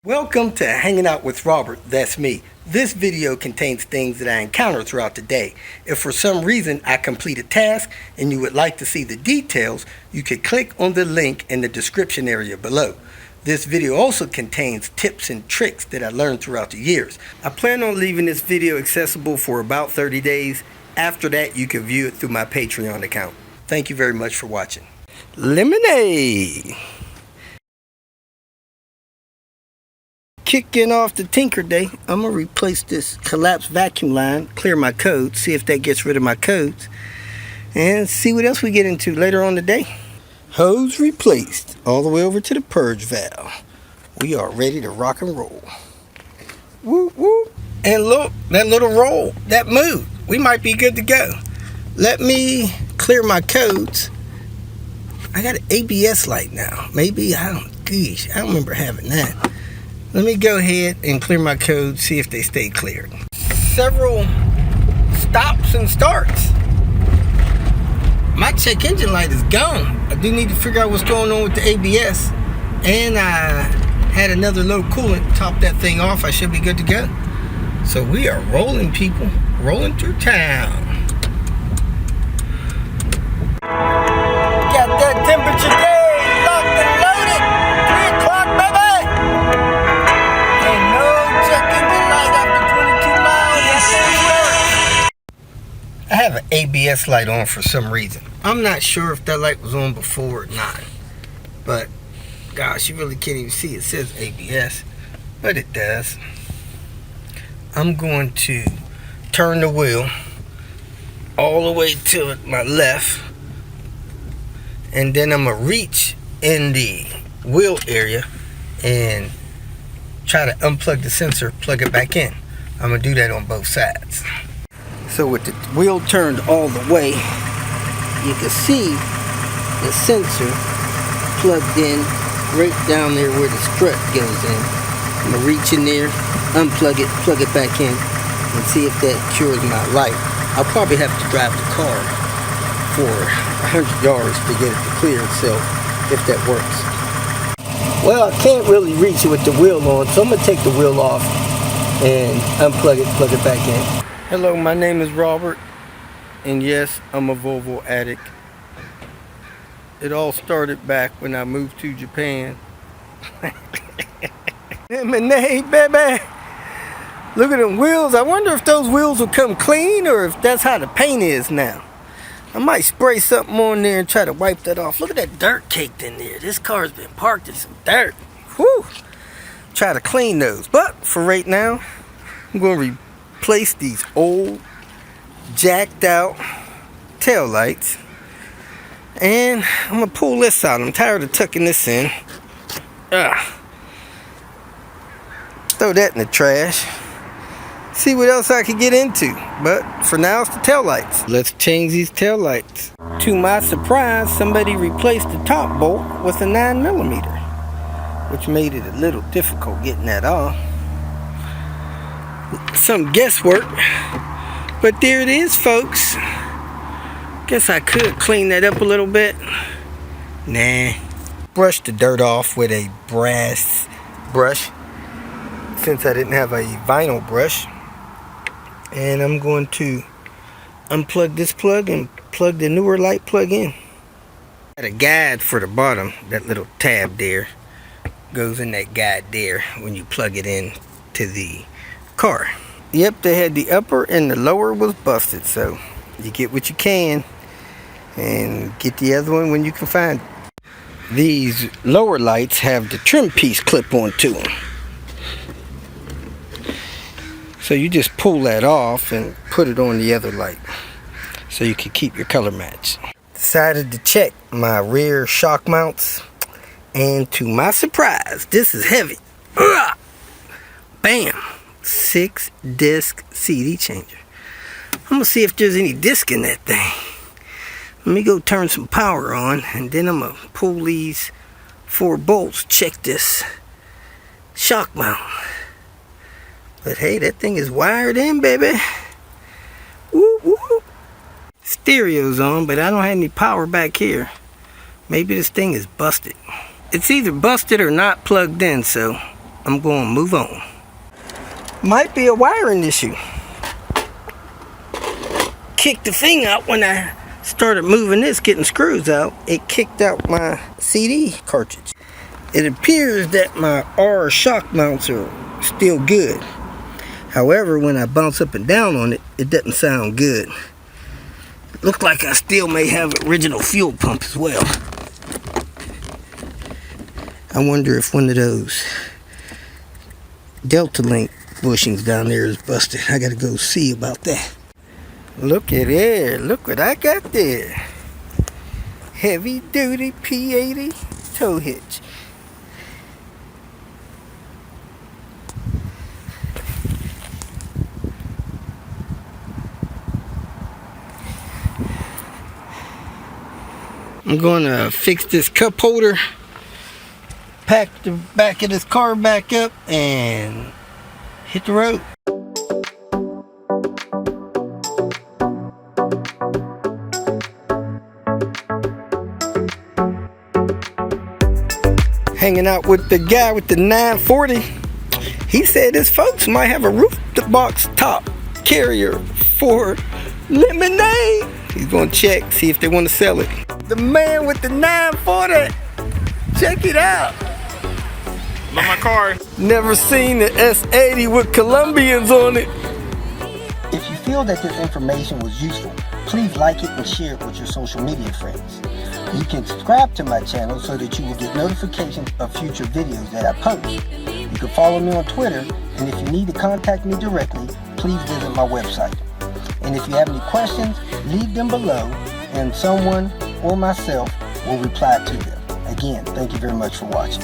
Welcome to Hanging Out with Robert, that's me. This video contains things that I encounter throughout the day. If for some reason I complete a task and you would like to see the details, you can click on the link in the description area below. This video also contains tips and tricks that I learned throughout the years. I plan on leaving this video accessible for about 30 days. After that, you can view it through my Patreon account. Thank you very much for watching. Lemonade! Kicking off the Tinker Day, I'm going to replace this collapsed vacuum line, clear my codes, see if that gets rid of my codes, and see what else we get into later on today. Hose replaced, all the way over to the purge valve. We are ready to rock and roll. Whoop, whoop. And look, that little roll, that moved. We might be good to go. Let me clear my codes. I got an ABS light now. Maybe, I don't remember having that. Let me go ahead and clear my codes, see if they stay cleared. Several stops and starts. My check engine light is gone. I do need to figure out what's going on with the ABS. And I had another low coolant, top that thing off. I should be good to go. So we are rolling, people. Rolling through town. Got that temperature day locked and loaded. 3 o'clock, baby. I have an ABS light on for some reason. I'm not sure if that light was on before or not. But, gosh, you really can't even see it says ABS. But it does. I'm going to turn the wheel all the way to my left. And then I'm going to reach in the wheel area and try to unplug the sensor, plug it back in. I'm going to do that on both sides. So with the wheel turned all the way, you can see the sensor plugged in right down there where the strut goes in. I'm going to reach in there, unplug it, plug it back in, and see if that cures my light. I'll probably have to drive the car for 100 yards to get it to clear itself, if that works. Well, I can't really reach it with the wheel on, so I'm going to take the wheel off and unplug it, plug it back in. Hello, my name is Robert, and yes, I'm a Volvo addict. It all started back when I moved to Japan. Lemonade, baby! Look at them wheels. I wonder if those wheels will come clean or if that's how the paint is now. I might spray something on there and try to wipe that off. Look at that dirt caked in there. This car's been parked in some dirt. Whew! Try to clean those. But for right now, I'm going to replace these old, jacked out tail lights. And I'm going to pull this out. I'm tired of tucking this in. Throw that in the trash. See what else I can get into. But for now, it's the tail lights. Let's change these tail lights. To my surprise, somebody replaced the top bolt with a 9mm, which made it a little difficult getting that off. Some guesswork, but there it is, folks. Guess I could clean that up a little bit. Nah. Brush the dirt off with a brass brush, since I didn't have a vinyl brush. And I'm going to unplug this plug and plug the newer light plug in. Got a guide for the bottom. That little tab there goes in that guide there when you plug it in to the car. Yep, they had the upper and the lower was busted, so you get what you can and get the other one when you can find it. These lower lights have the trim piece clip on to them, so you just pull that off and put it on the other light so you can keep your color match. Decided to check my rear shock mounts, and to my surprise, this is heavy. Bam! 6-disc CD changer. I'm gonna see if there's any disc in that thing. Let me go turn some power on, and then I'm gonna pull these 4 bolts, check this shock mount. But hey, that thing is wired in, baby. Woo woo. Stereo's on, but I don't have any power back here. Maybe this thing is busted. It's either busted or not plugged in, so I'm going to move on. Might be a wiring issue. Kicked the thing out when I started moving this, getting screws out. It kicked out my CD cartridge. It appears that my HOWR shock mounts are still good. However, when I bounce up and down on it, it doesn't sound good. It looks like I still may have original fuel pump as well. I wonder if one of those Delta Link bushings down there is busted. I gotta go see about that. Look at there. Look what I got there. Heavy duty P80 tow hitch. I'm gonna fix this cup holder, pack the back of this car back up, and hit the road. Hanging out with the guy with the 940. He said his folks might have a roof box top carrier for lemonade. He's gonna check, see if they want to sell it. The man with the 940. Check it out. Love my car. Never seen the S80 with Colombians on it. If you feel that this information was useful, please like it and share it with your social media friends. You can subscribe to my channel so that you will get notifications of future videos that I post. You can follow me on Twitter, and if you need to contact me directly, please visit my website. And if you have any questions, leave them below, and someone or myself will reply to them. Again, thank you very much for watching.